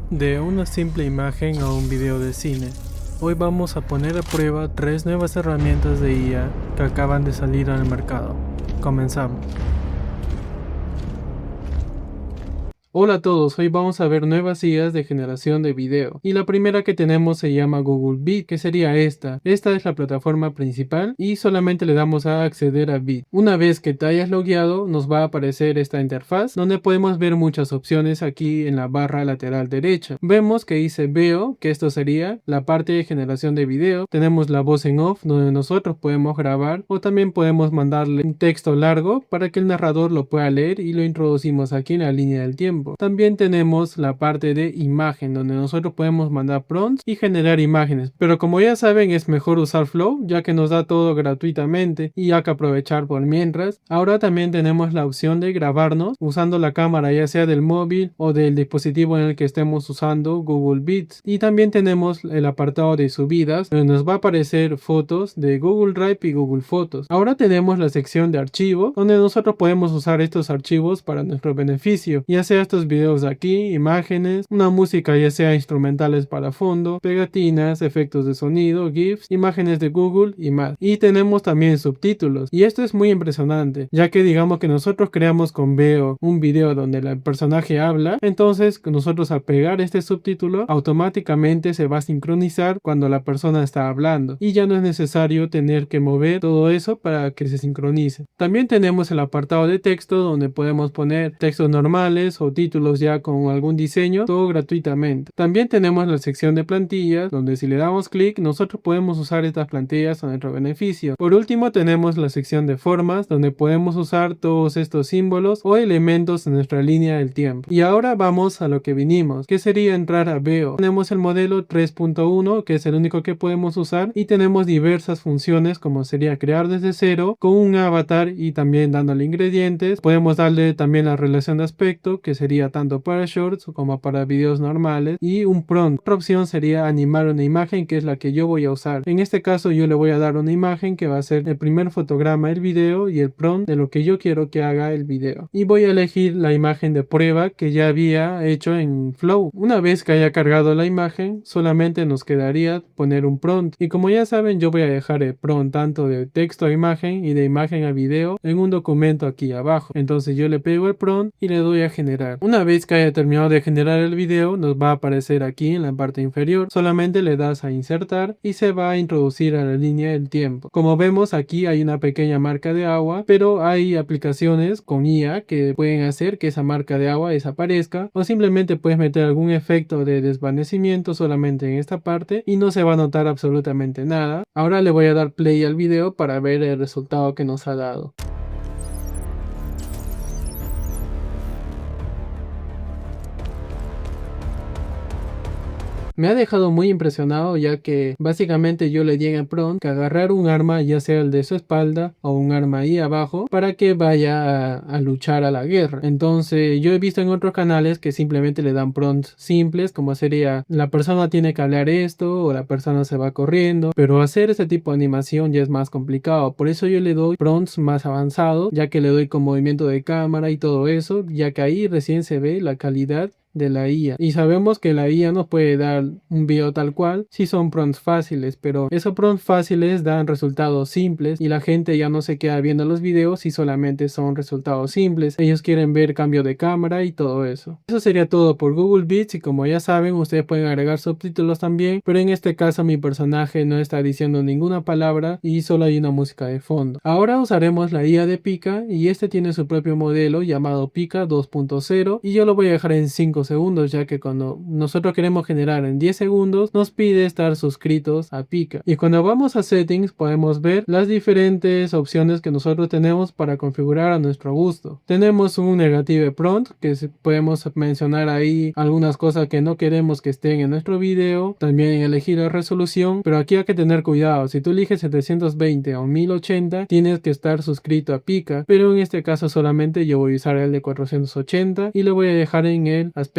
De una simple imagen a un video de cine. Hoy vamos a poner a prueba 3 nuevas herramientas de IA que acaban de salir al mercado. Comenzamos. Hola a todos, hoy vamos a ver nuevas IAs de generación de video. Y la primera que tenemos se llama Google Bit, que sería esta. Esta es la plataforma principal y solamente le damos a acceder a Bit. Una vez que te hayas logueado, nos va a aparecer esta interfaz donde podemos ver muchas opciones aquí en la barra lateral derecha. Vemos que dice Veo, que esto sería la parte de generación de video. Tenemos la voz en off, donde nosotros podemos grabar o también podemos mandarle un texto largo para que el narrador lo pueda leer y lo introducimos aquí en la línea del tiempo. También tenemos la parte de imagen, donde nosotros podemos mandar prompts y generar imágenes, pero como ya saben es mejor usar Flow, ya que nos da todo gratuitamente y hay que aprovechar por mientras. Ahora también tenemos la opción de grabarnos usando la cámara, ya sea del móvil o del dispositivo en el que estemos usando Google Bits. Y también tenemos el apartado de subidas, donde nos va a aparecer fotos de Google Drive y Google Fotos. Ahora tenemos la sección de archivos, donde nosotros podemos usar estos archivos para nuestro beneficio, ya sea estos videos de aquí, imágenes, una música ya sea instrumentales para fondo, pegatinas, efectos de sonido, GIFs, imágenes de Google y más. Y tenemos también subtítulos. Y esto es muy impresionante, ya que digamos que nosotros creamos con Veo un video donde el personaje habla, entonces nosotros al pegar este subtítulo automáticamente se va a sincronizar cuando la persona está hablando y ya no es necesario tener que mover todo eso para que se sincronice. También tenemos el apartado de texto donde podemos poner textos normales o títulos ya con algún diseño, todo gratuitamente. También tenemos la sección de plantillas, donde si le damos clic, nosotros podemos usar estas plantillas a nuestro beneficio. Por último, tenemos la sección de formas, donde podemos usar todos estos símbolos o elementos en nuestra línea del tiempo. Y ahora vamos a lo que vinimos, que sería entrar a Veo. Tenemos el modelo 3.1, que es el único que podemos usar, y tenemos diversas funciones, como sería crear desde cero, con un avatar y también dándole ingredientes. Podemos darle también la relación de aspecto, que sería tanto para shorts como para videos normales, y un prompt. Otra opción sería animar una imagen, que es la que yo voy a usar. En este caso yo le voy a dar una imagen que va a ser el primer fotograma del video y el prompt de lo que yo quiero que haga el video. Y voy a elegir la imagen de prueba que ya había hecho en Flow. Una vez que haya cargado la imagen, solamente nos quedaría poner un prompt. Y como ya saben, yo voy a dejar el prompt tanto de texto a imagen y de imagen a video en un documento aquí abajo. Entonces yo le pego el prompt y le doy a generar. Una vez que haya terminado de generar el video, nos va a aparecer aquí en la parte inferior. Solamente le das a insertar y se va a introducir a la línea del tiempo. Como vemos, aquí hay una pequeña marca de agua, pero hay aplicaciones con IA que pueden hacer que esa marca de agua desaparezca, o simplemente puedes meter algún efecto de desvanecimiento solamente en esta parte y no se va a notar absolutamente nada. Ahora le voy a dar play al video para ver el resultado que nos ha dado. Me ha dejado muy impresionado, ya que básicamente yo le di en el prompt que agarrar un arma, ya sea el de su espalda o un arma ahí abajo, para que vaya a luchar a la guerra. Entonces yo he visto en otros canales que simplemente le dan prompts simples, como sería la persona tiene que hablar esto o la persona se va corriendo, pero hacer ese tipo de animación ya es más complicado. Por eso yo le doy prompts más avanzados, ya que le doy con movimiento de cámara y todo eso, ya que ahí recién se ve la calidad de la IA. Y sabemos que la IA nos puede dar un video tal cual si son prompts fáciles, pero esos prompts fáciles dan resultados simples y la gente ya no se queda viendo los videos si solamente son resultados simples. Ellos quieren ver cambio de cámara y todo eso. Eso sería todo por Google Bits, y como ya saben, ustedes pueden agregar subtítulos también, pero en este caso mi personaje no está diciendo ninguna palabra y solo hay una música de fondo. Ahora usaremos la IA de Pika, y este tiene su propio modelo llamado Pika 2.0, y yo lo voy a dejar en 5 segundos, ya que cuando nosotros queremos generar en 10 segundos nos pide estar suscritos a Pika. Y cuando vamos a settings podemos ver las diferentes opciones que nosotros tenemos para configurar a nuestro gusto. Tenemos un negative prompt, que podemos mencionar ahí algunas cosas que no queremos que estén en nuestro video. También elegir la resolución, pero aquí hay que tener cuidado. Si tú eliges 720 o 1080 tienes que estar suscrito a Pika, pero en este caso solamente yo voy a usar el de 480 y lo voy a dejar en el aspecto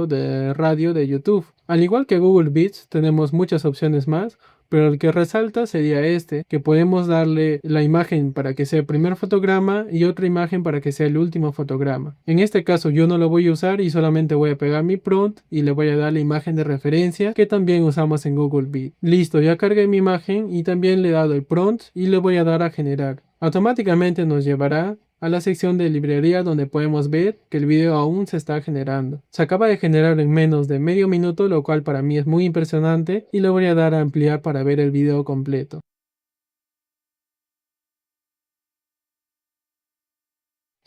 de radio de YouTube. Al igual que Google Bits, tenemos muchas opciones más, pero el que resalta sería este, que podemos darle la imagen para que sea el primer fotograma y otra imagen para que sea el último fotograma. En este caso yo no lo voy a usar y solamente voy a pegar mi prompt y le voy a dar la imagen de referencia que también usamos en Google Beat. Listo, ya cargué mi imagen y también le he dado el prompt y le voy a dar a generar. Automáticamente nos llevará a la sección de librería donde podemos ver que el video aún se está generando. Se acaba de generar en menos de medio minuto, lo cual para mí es muy impresionante, y le voy a dar a ampliar para ver el video completo.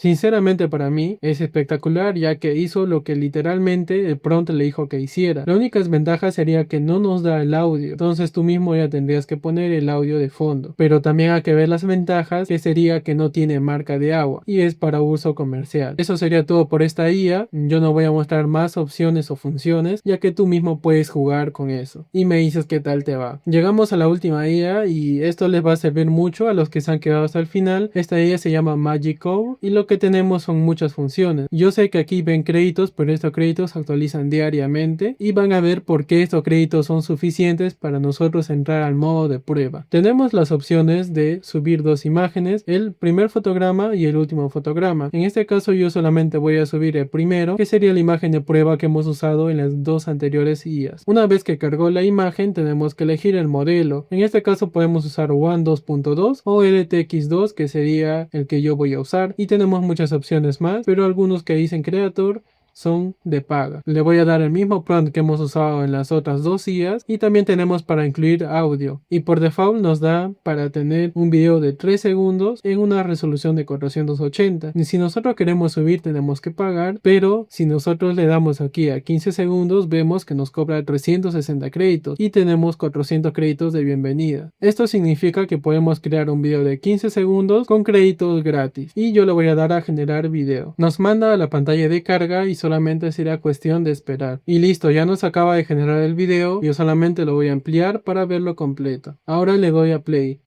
Sinceramente para mí es espectacular, ya que hizo lo que literalmente el prompt le dijo que hiciera. La única desventaja sería que no nos da el audio, entonces tú mismo ya tendrías que poner el audio de fondo. Pero también hay que ver las ventajas, que sería que no tiene marca de agua y es para uso comercial. Eso sería todo por esta IA. Yo no voy a mostrar más opciones o funciones, ya que tú mismo puedes jugar con eso y me dices qué tal te va. Llegamos a la última IA y esto les va a servir mucho a los que se han quedado hasta el final. Esta IA se llama Magic Core y lo que tenemos son muchas funciones. Yo sé que aquí ven créditos, pero estos créditos se actualizan diariamente y van a ver por qué estos créditos son suficientes para nosotros entrar al modo de prueba. Tenemos las opciones de subir dos imágenes, el primer fotograma y el último fotograma. En este caso yo solamente voy a subir el primero, que sería la imagen de prueba que hemos usado en las dos anteriores IAs. Una vez que cargó la imagen tenemos que elegir el modelo. En este caso podemos usar WAN 2.2 o LTX2, que sería el que yo voy a usar, y tenemos muchas opciones más, pero algunos que dicen Creator son de paga. Le voy a dar el mismo prompt que hemos usado en las otras dos IAs y también tenemos para incluir audio, y por default nos da para tener un video de 3 segundos en una resolución de 480. Y si nosotros queremos subir tenemos que pagar, pero si nosotros le damos aquí a 15 segundos vemos que nos cobra 360 créditos y tenemos 400 créditos de bienvenida. Esto significa que podemos crear un video de 15 segundos con créditos gratis, y yo le voy a dar a generar video. Nos manda a la pantalla de carga y solamente será cuestión de esperar. Y listo, ya nos acaba de generar el video. Yo solamente lo voy a ampliar para verlo completo. Ahora le doy a play.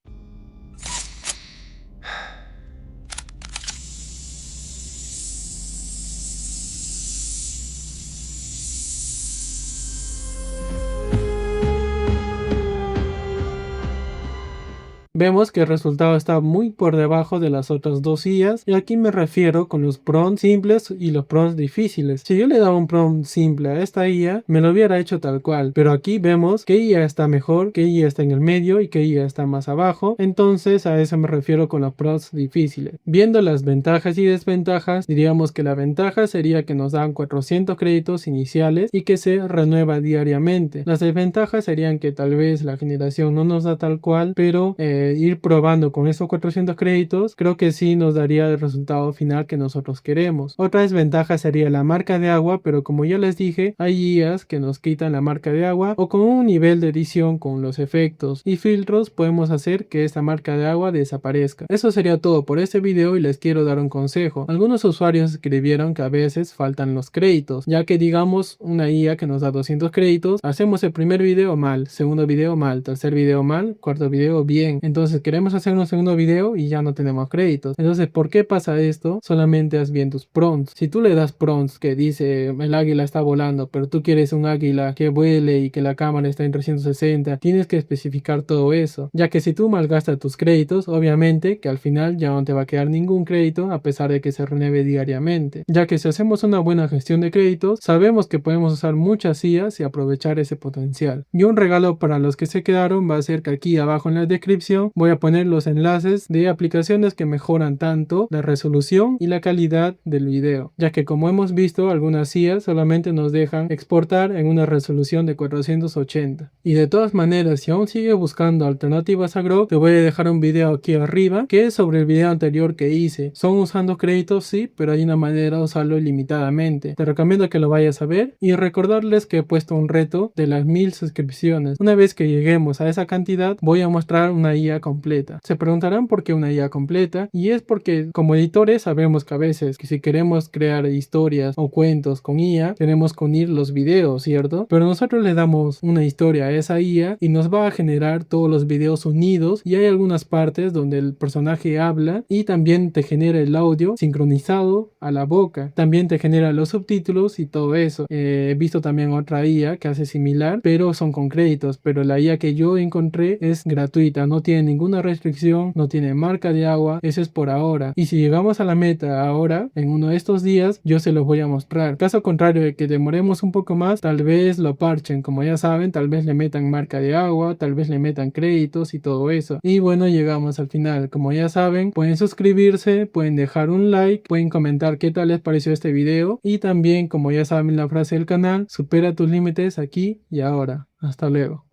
Vemos que el resultado está muy por debajo de las otras dos IAs, y aquí me refiero con los prompts simples y los prompts difíciles. Si yo le daba un prompt simple a esta IA, me lo hubiera hecho tal cual, pero aquí vemos que IA está mejor, que IA está en el medio y que IA está más abajo, entonces a eso me refiero con los prompts difíciles. Viendo las ventajas y desventajas, diríamos que la ventaja sería que nos dan 400 créditos iniciales y que se renueva diariamente. Las desventajas serían que tal vez la generación no nos da tal cual, pero ir probando con esos 400 créditos creo que sí nos daría el resultado final que nosotros queremos. Otra desventaja sería la marca de agua, pero como ya les dije, hay IAs que nos quitan la marca de agua, o con un nivel de edición con los efectos y filtros podemos hacer que esta marca de agua desaparezca. Eso sería todo por este video y les quiero dar un consejo. Algunos usuarios escribieron que a veces faltan los créditos, ya que digamos una IA que nos da 200 créditos, hacemos el primer video mal, segundo video mal, tercer video mal, cuarto video bien. Entonces queremos hacer un segundo video y ya no tenemos créditos. Entonces, ¿por qué pasa esto? Solamente haz bien tus prompts. Si tú le das prompts que dice el águila está volando, pero tú quieres un águila que vuele y que la cámara está en 360, tienes que especificar todo eso, ya que si tú malgastas tus créditos, obviamente que al final ya no te va a quedar ningún crédito a pesar de que se renueve diariamente, ya que si hacemos una buena gestión de créditos, sabemos que podemos usar muchas IAs y aprovechar ese potencial. Y un regalo para los que se quedaron va a ser que aquí abajo en la descripción voy a poner los enlaces de aplicaciones que mejoran tanto la resolución y la calidad del video, ya que como hemos visto algunas IAs solamente nos dejan exportar en una resolución de 480. Y de todas maneras, si aún sigues buscando alternativas a Grok, te voy a dejar un video aquí arriba que es sobre el video anterior que hice. Son usando créditos, sí, pero hay una manera de usarlo ilimitadamente. Te recomiendo que lo vayas a ver y recordarles que he puesto un reto de las 1000 suscripciones. Una vez que lleguemos a esa cantidad voy a mostrar una IA IA completa. Se preguntarán por qué una IA completa, y es porque como editores sabemos que a veces que si queremos crear historias o cuentos con IA, tenemos que unir los videos, ¿cierto? Pero nosotros le damos una historia a esa IA y nos va a generar todos los videos unidos, y hay algunas partes donde el personaje habla y también te genera el audio sincronizado a la boca. También te genera los subtítulos y todo eso. He visto también otra IA que hace similar, pero son con créditos. Pero la IA que yo encontré es gratuita, no tiene ninguna restricción, no tiene marca de agua. Eso es por ahora. Y si llegamos a la meta ahora, en uno de estos días, yo se los voy a mostrar. Caso contrario de que demoremos un poco más, tal vez lo parchen. Como ya saben, tal vez le metan marca de agua, tal vez le metan créditos y todo eso. Y bueno, llegamos al final. Como ya saben, pueden suscribirse, pueden dejar un like, pueden comentar qué tal les pareció este video, y también, como ya saben la frase del canal, supera tus límites aquí y ahora. Hasta luego.